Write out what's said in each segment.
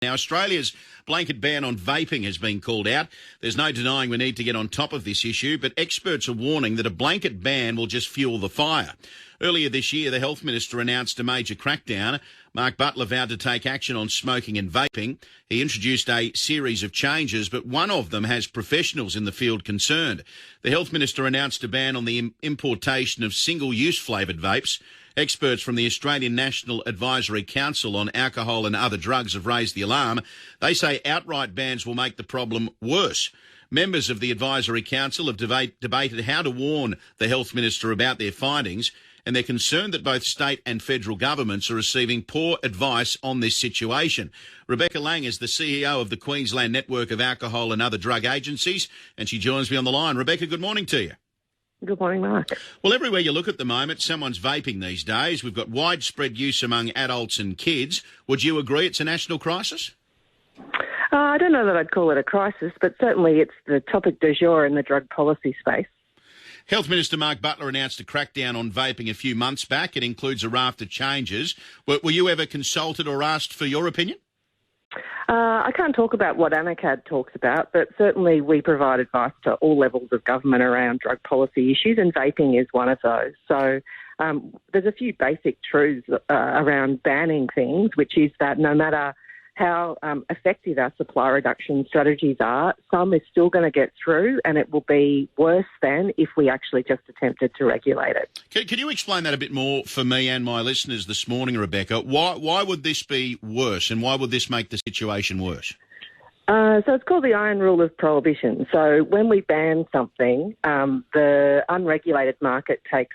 Now, Australia's blanket ban on vaping has been called out. There's no denying we need to get on top of this issue, but experts are warning that a blanket ban will just fuel the fire. Earlier this year, the Health Minister announced a major crackdown. Mark Butler vowed to take action on smoking and vaping. He introduced a series of changes, but one of them has professionals in the field concerned. The Health Minister announced a ban on the importation of single-use flavoured vapes. Experts from the Australian National Advisory Council on Alcohol and Other Drugs have raised the alarm. They say outright bans will make the problem worse. Members of the Advisory Council have debated how to warn the Health Minister about their findings, and they're concerned that both state and federal governments are receiving poor advice on this situation. Rebecca Lang is the CEO of the Queensland Network of Alcohol and Other Drug Agencies, and she joins me on the line. Rebecca, good morning to you. Good morning, Mark. Well, everywhere you look at the moment, someone's vaping these days. We've got widespread use among adults and kids. Would you agree it's a national crisis? I don't know that I'd call it a crisis, but certainly it's the topic du jour in the drug policy space. Health Minister Mark Butler announced a crackdown on vaping a few months back. It includes a raft of changes. Were you ever consulted or asked for your opinion? I can't talk about what ANACAD talks about, but certainly we provide advice to all levels of government around drug policy issues, and vaping is one of those. So there's a few basic truths around banning things, which is that no matter how effective our supply reduction strategies are, some is still going to get through, and it will be worse than if we actually just attempted to regulate it. Can you explain that a bit more for me and my listeners this morning, Rebecca? Why would this be worse, and why would this make the situation worse? So it's called the iron rule of prohibition. So when we ban something, the unregulated market takes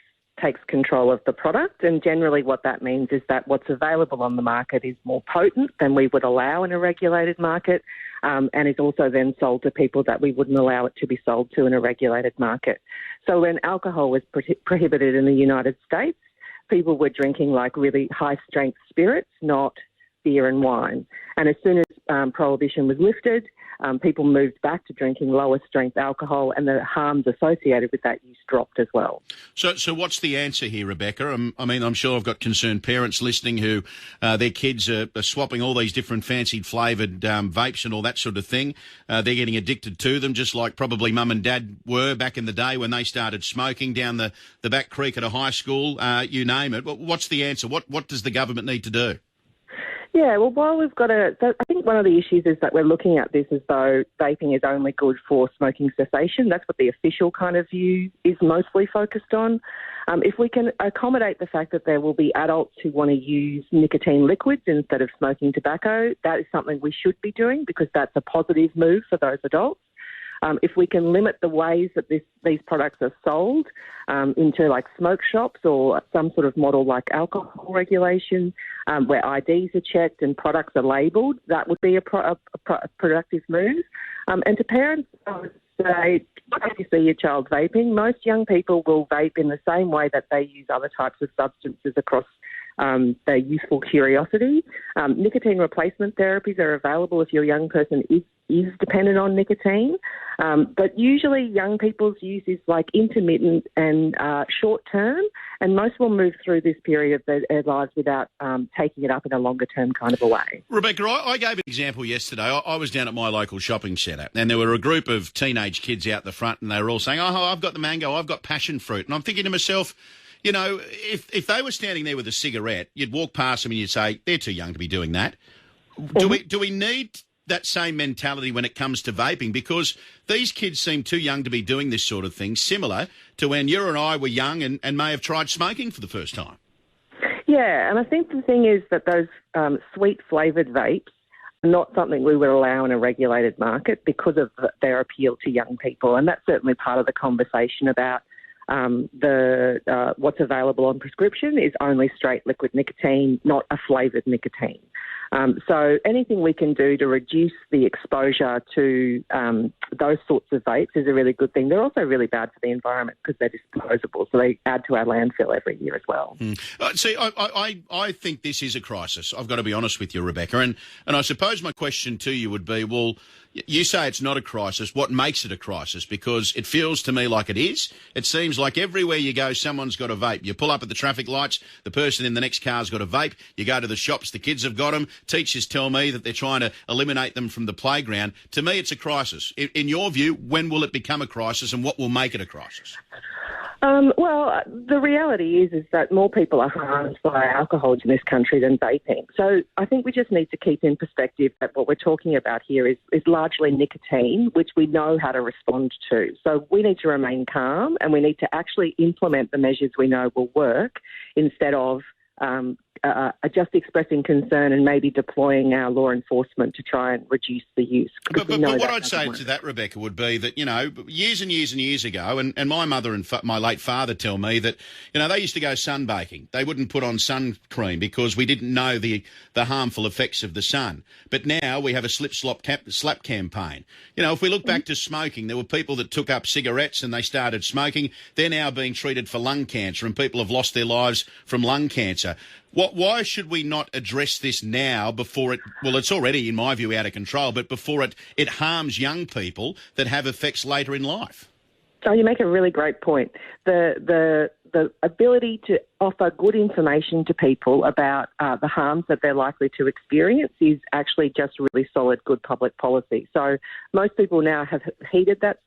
control of the product, and generally what that means is that what's available on the market is more potent than we would allow in a regulated market, and is also then sold to people that we wouldn't allow it to be sold to in a regulated market. So when alcohol was prohibited in the United States, people were drinking like really high-strength spirits, not beer and wine. And as soon as prohibition was lifted, people moved back to drinking lower strength alcohol, and the harms associated with that use dropped as well. So what's the answer here, Rebecca? I'm sure I've got concerned parents listening who their kids are swapping all these different fancied flavoured vapes and all that sort of thing. They're getting addicted to them, just like probably mum and dad were back in the day when they started smoking down the back creek at a high school, you name it. What's the answer? What does the government need to do? Yeah, well, while we've got so I think one of the issues is that we're looking at this as though vaping is only good for smoking cessation. That's what the official kind of view is mostly focused on. If we can accommodate the fact that there will be adults who want to use nicotine liquids instead of smoking tobacco, that is something we should be doing because that's a positive move for those adults. If we can limit the ways that these products are sold into like smoke shops or some sort of model like alcohol regulation where IDs are checked and products are labelled, that would be a productive move. And to parents, I would say, if you see your child vaping, most young people will vape in the same way that they use other types of substances across their youthful curiosity. Nicotine replacement therapies are available if your young person is dependent on nicotine. But usually young people's use is like intermittent and short term, and most will move through this period of their lives without taking it up in a longer term kind of a way. Rebecca, I gave an example yesterday. I was down at my local shopping centre, and there were a group of teenage kids out the front, and they were all saying, "Oh, I've got the mango, I've got passion fruit." And I'm thinking to myself, you know, if they were standing there with a cigarette, you'd walk past them and you'd say, they're too young to be doing that. Do we need that same mentality when it comes to vaping? Because these kids seem too young to be doing this sort of thing, similar to when you and I were young and may have tried smoking for the first time. Yeah, and I think the thing is that those sweet flavoured vapes are not something we would allow in a regulated market because of their appeal to young people. And that's certainly part of the conversation about what's available on prescription is only straight liquid nicotine, not a flavoured nicotine. So anything we can do to reduce the exposure to those sorts of vapes is a really good thing. They're also really bad for the environment because they're disposable, so they add to our landfill every year as well. See, I think this is a crisis. I've got to be honest with you, Rebecca. And I suppose my question to you would be, well, You say it's not a crisis. What makes it a crisis? Because it feels to me like it is. It seems like everywhere you go, someone's got a vape. You pull up at the traffic lights, the person in the next car's got a vape. You go to the shops, the kids have got them. Teachers tell me that they're trying to eliminate them from the playground. To me, it's a crisis. In your view, when will it become a crisis, and what will make it a crisis? Well, the reality is that more people are harmed by alcohol in this country than vaping. So I think we just need to keep in perspective that what we're talking about here is largely nicotine, which we know how to respond to. So we need to remain calm, and we need to actually implement the measures we know will work instead of just expressing concern and maybe deploying our law enforcement to try and reduce the use. But what I'd say to that, Rebecca, would be that, years and years and years ago, and my mother and my late father tell me that, they used to go sunbaking. They wouldn't put on sun cream because we didn't know the harmful effects of the sun. But now we have a slap campaign. If we look back to smoking, there were people that took up cigarettes and they started smoking. They're now being treated for lung cancer, and people have lost their lives from lung cancer. Why should we not address this now before it's already, in my view, out of control, but before it harms young people that have effects later in life? Oh, you make a really great point. The ability to offer good information to people about the harms that they're likely to experience is actually just really solid, good public policy. So most people now have heeded that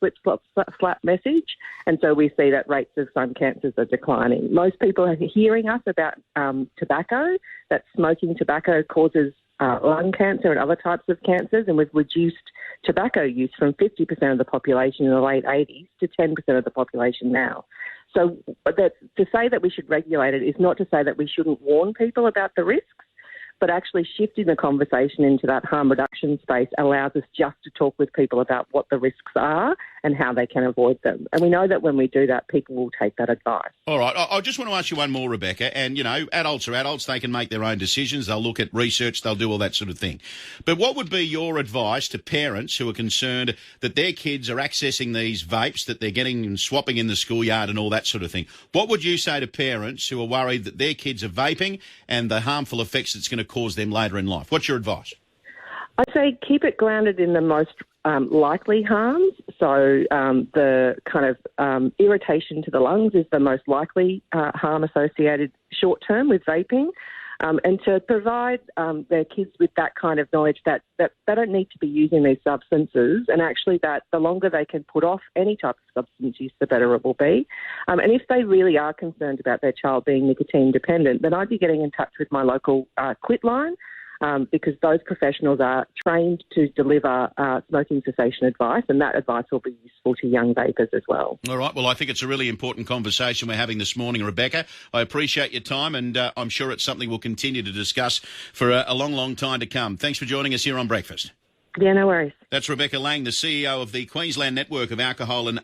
slap message, and so we see that rates of sun cancers are declining. Most people are hearing us about tobacco, that smoking tobacco causes lung cancer and other types of cancers, and we've reduced tobacco use from 50% of the population in the late 80s to 10% of the population now. So to say that we should regulate it is not to say that we shouldn't warn people about the risks, but actually shifting the conversation into that harm reduction space allows us just to talk with people about what the risks are and how they can avoid them. And we know that when we do that, people will take that advice. All right. I just want to ask you one more, Rebecca. And, adults are adults. They can make their own decisions. They'll look at research. They'll do all that sort of thing. But what would be your advice to parents who are concerned that their kids are accessing these vapes, that they're getting and swapping in the schoolyard and all that sort of thing? What would you say to parents who are worried that their kids are vaping and the harmful effects it's going to cause them later in life? What's your advice? I'd say keep it grounded in the most likely harms. So the kind of irritation to the lungs is the most likely harm associated short term with vaping. And to provide their kids with that kind of knowledge that they don't need to be using these substances, and actually that the longer they can put off any type of substance use, the better it will be. And if they really are concerned about their child being nicotine dependent, then I'd be getting in touch with my local quit line, because those professionals are trained to deliver smoking cessation advice, and that advice will be useful to young vapers as well. All right. Well, I think it's a really important conversation we're having this morning, Rebecca. I appreciate your time, and I'm sure it's something we'll continue to discuss for a long, long time to come. Thanks for joining us here on Breakfast. Yeah, no worries. That's Rebecca Lang, the CEO of the Queensland Network of Alcohol and